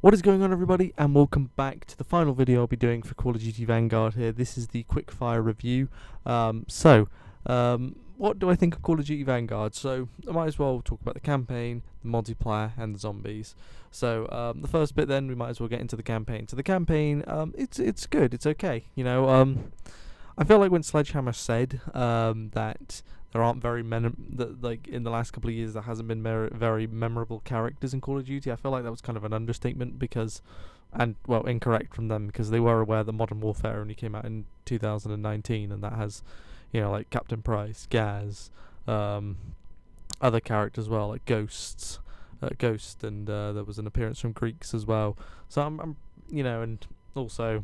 What is going on, everybody, and welcome back to the final video I'll be doing for Call of Duty Vanguard here. This is the quickfire review. What do I think of Call of Duty Vanguard? So I might as well talk about the campaign, the multiplayer, and the zombies. So the first bit, then we might as well get into the campaign. So the campaign, it's good, it's okay. I feel like when Sledgehammer said that there aren't very like in the last couple of years there hasn't been very memorable characters in Call of Duty. I feel like that was kind of an understatement incorrect from them, because they were aware that Modern Warfare only came out in 2019, and that has, like Captain Price, Gaz, other characters as well, like Ghost, and there was an appearance from Greeks as well. So I'm and also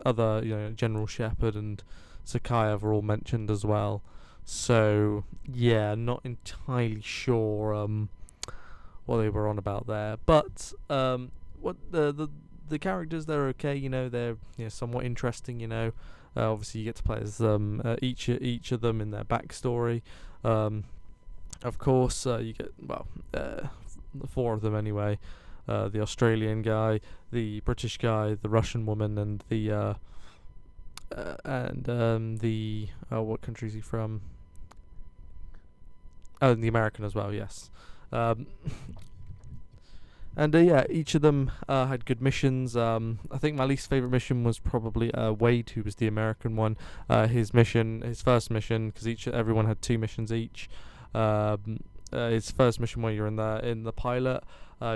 other, General Shepard and Sakayev were all mentioned as well. So yeah, not entirely sure what they were on about there, but what the characters, they're okay. They're somewhat interesting. Obviously you get to play as each of them in their backstory. Of course, you get the four of them anyway. The Australian guy, the British guy, the Russian woman, and the what country is he from? Oh, the American as well, yes. Each of them had good missions. I think my least favourite mission was probably Wade, who was the American one. His first mission, because everyone had two missions each. His first mission where you're in the pilot,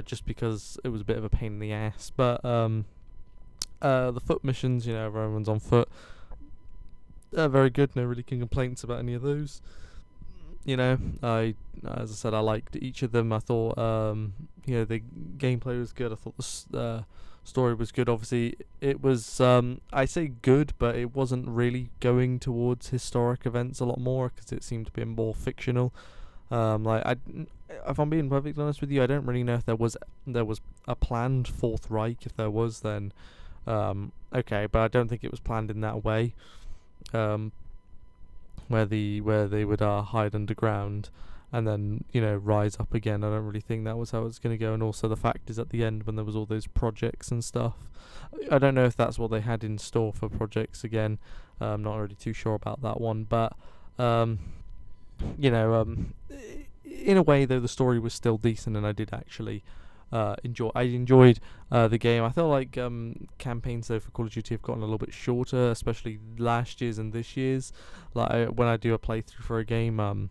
just because it was a bit of a pain in the ass. But the foot missions, everyone's on foot. Very good. No really complaints about any of those. As I said, I liked each of them. I thought, the gameplay was good. I thought the story was good. Obviously, it was, I say good, but it wasn't really going towards historic events a lot more, because it seemed to be more fictional. If I'm being perfectly honest with you, I don't really know if there was a planned Fourth Reich. If there was, then okay, but I don't think it was planned in that way. Where they would hide underground and then rise up again. I don't really think that was how it's going to go. And also the fact is, at the end, when there was all those projects and stuff, I don't know if that's what they had in store for projects again. I'm not really too sure about that one, but in a way, though, the story was still decent, and I did actually enjoyed the game. I feel like campaigns, though, for Call of Duty have gotten a little bit shorter, especially last year's and this year's. Like when I do a playthrough for a game,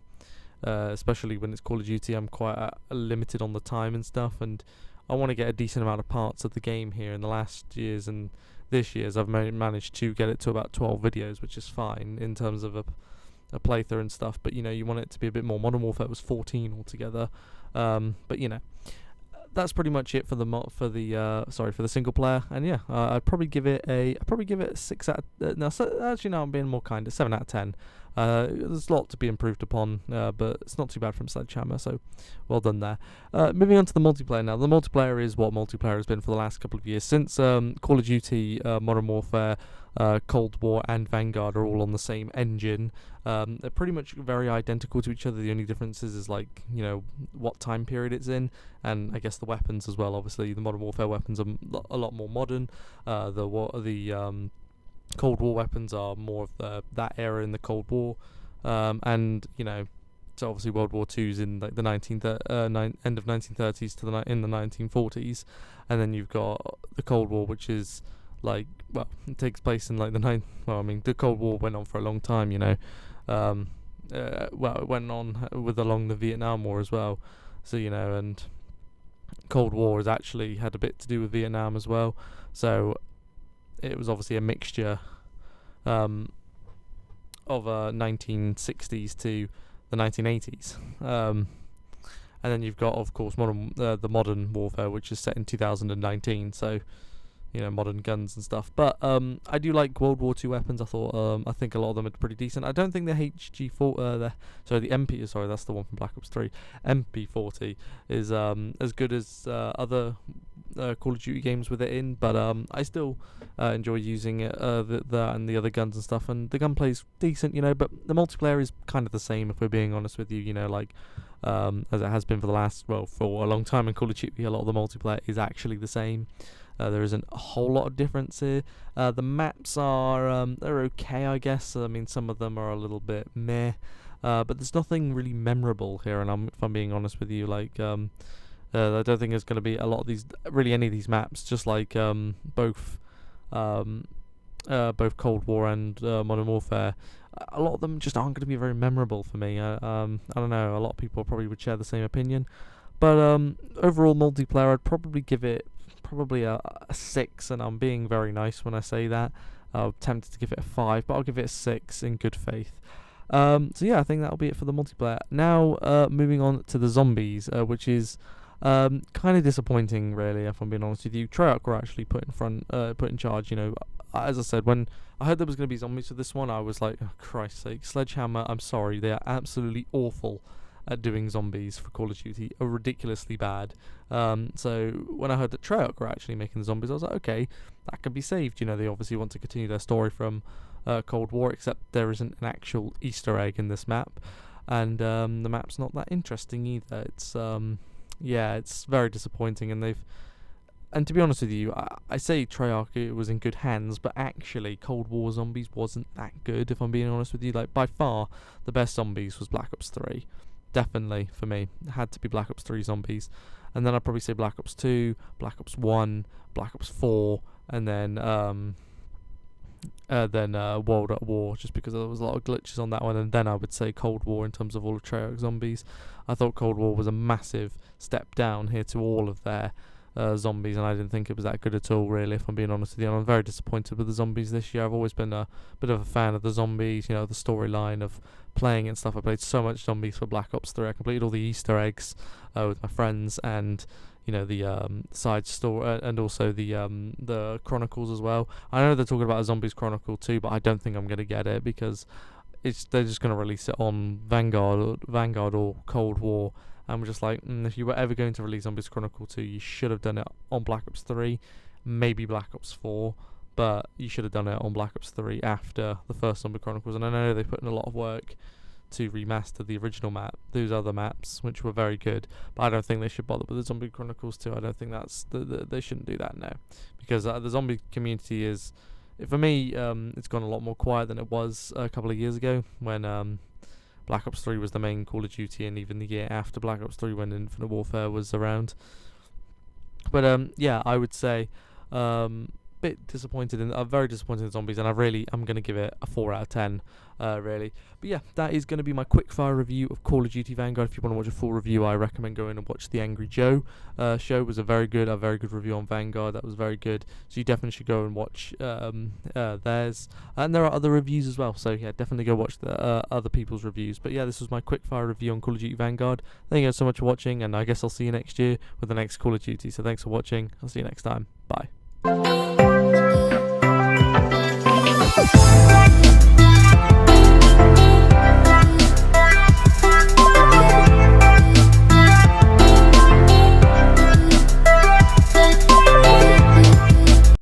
especially when it's Call of Duty, I'm quite limited on the time and stuff, and I want to get a decent amount of parts of the game here. In the last year's and this year's, I've managed to get it to about 12 videos, which is fine in terms of a playthrough and stuff. But you want it to be a bit more. Modern Warfare was 14 altogether, but that's pretty much it for the single player. And yeah, I'd probably give it a 6 out of, no, I'm being more kind, a 7 out of 10. There's a lot to be improved upon, but it's not too bad from Sledgehammer, so well done there. Moving on to the multiplayer now. The multiplayer is what multiplayer has been for the last couple of years, since Call of Duty, Modern Warfare, Cold War and Vanguard are all on the same engine. They're pretty much very identical to each other. The only difference is what time period it's in, and I guess the weapons as well. Obviously the Modern Warfare weapons are a lot more modern. The Cold War weapons are more of that era in the Cold War, and so obviously World War II's in like the end of 1930s to in the 1940s, and then you've got the Cold War, which is it takes place in the Cold War went on for a long time. It went on along the Vietnam War as well. So and Cold War has actually had a bit to do with Vietnam as well. So it was obviously a mixture of 1960s to the 1980s. And then you've got, of course, the Modern Warfare, which is set in 2019. So modern guns and stuff. But I do like World War II weapons. I think a lot of them are pretty decent. I don't think the the MP, sorry, that's the one from Black Ops 3. MP40 is as good as other Call of Duty games with it in, but I still enjoy using it, that and the other guns and stuff, and the gunplay's decent, but the multiplayer is kind of the same, if we're being honest with you. as it has been for for a long time in Call of Duty. A lot of the multiplayer is actually the same. There isn't a whole lot of difference here. The maps are they're okay, I guess. I mean, some of them are a little bit meh, but there's nothing really memorable here. And if I'm being honest with you, like I don't think there's going to be a lot of these, really any of these maps. Just like both Cold War and Modern Warfare, a lot of them just aren't going to be very memorable for me. I don't know. A lot of people probably would share the same opinion, but overall multiplayer, I'd probably give it a 6, and I'm being very nice when I say that. I'm tempted to give it a 5, but I'll give it a 6 in good faith. So yeah, I think that'll be it for the multiplayer. Now, moving on to the zombies, which is kind of disappointing, really, if I'm being honest with you. Treyarch were actually put in charge. You know, as I said, when I heard there was going to be zombies for this one, I was like, oh, Christ's sake, Sledgehammer, I'm sorry, they are absolutely awful at doing zombies for Call of Duty, are ridiculously bad. So when I heard that Treyarch were actually making the zombies, I was like, okay, that can be saved. You know, they obviously want to continue their story from Cold War, except there isn't an actual Easter egg in this map, and the map's not that interesting either. It's it's very disappointing, and to be honest with you, I say Treyarch was in good hands, but actually Cold War Zombies wasn't that good, if I'm being honest with you. Like, by far, the best Zombies was Black Ops 3. Definitely, for me. It had to be Black Ops 3 Zombies. And then I'd probably say Black Ops 2, Black Ops 1, Black Ops 4, and then World at War, just because there was a lot of glitches on that one. And then I would say Cold War in terms of all of Treyarch Zombies. I thought Cold War was a massive step down here to all of their zombies, and I didn't think it was that good at all, really, if I'm being honest with you. And I'm very disappointed with the zombies this year. I've always been a bit of a fan of the zombies, you know, the storyline of playing and stuff. I played so much zombies for Black Ops 3. I completed all the Easter eggs with my friends, and you know, the side story, and also the Chronicles as well. I know they're talking about a Zombies Chronicle 2, but I don't think I'm going to get it, because they're just going to release it on Vanguard or Cold War. And we're just like, if you were ever going to release Zombies Chronicle 2, you should have done it on Black Ops 3, maybe Black Ops 4, but you should have done it on Black Ops 3 after the first Zombie Chronicles. And I know they put in a lot of work to remaster the original map, those other maps, which were very good, but I don't think they should bother with the Zombie Chronicles 2. I don't think they shouldn't do that now, because the zombie community is, for me, it's gone a lot more quiet than it was a couple of years ago, when Black Ops 3 was the main Call of Duty, and even the year after Black Ops 3 when Infinite Warfare was around. But yeah, I would say bit disappointed very disappointed in zombies, and I'm going to give it a 4 out of 10, really. But yeah, that is going to be my quick fire review of Call of Duty Vanguard. If you want to watch a full review, I recommend going and watch the Angry Joe show. It was a very good review on Vanguard. That was very good, so you definitely should go and watch theirs. And there are other reviews as well, so yeah, definitely go watch the other people's reviews. But yeah, this was my quick fire review on Call of Duty Vanguard. Thank you guys so much for watching, and I guess I'll see you next year with the next Call of Duty. So thanks for watching. I'll see you next time. Bye.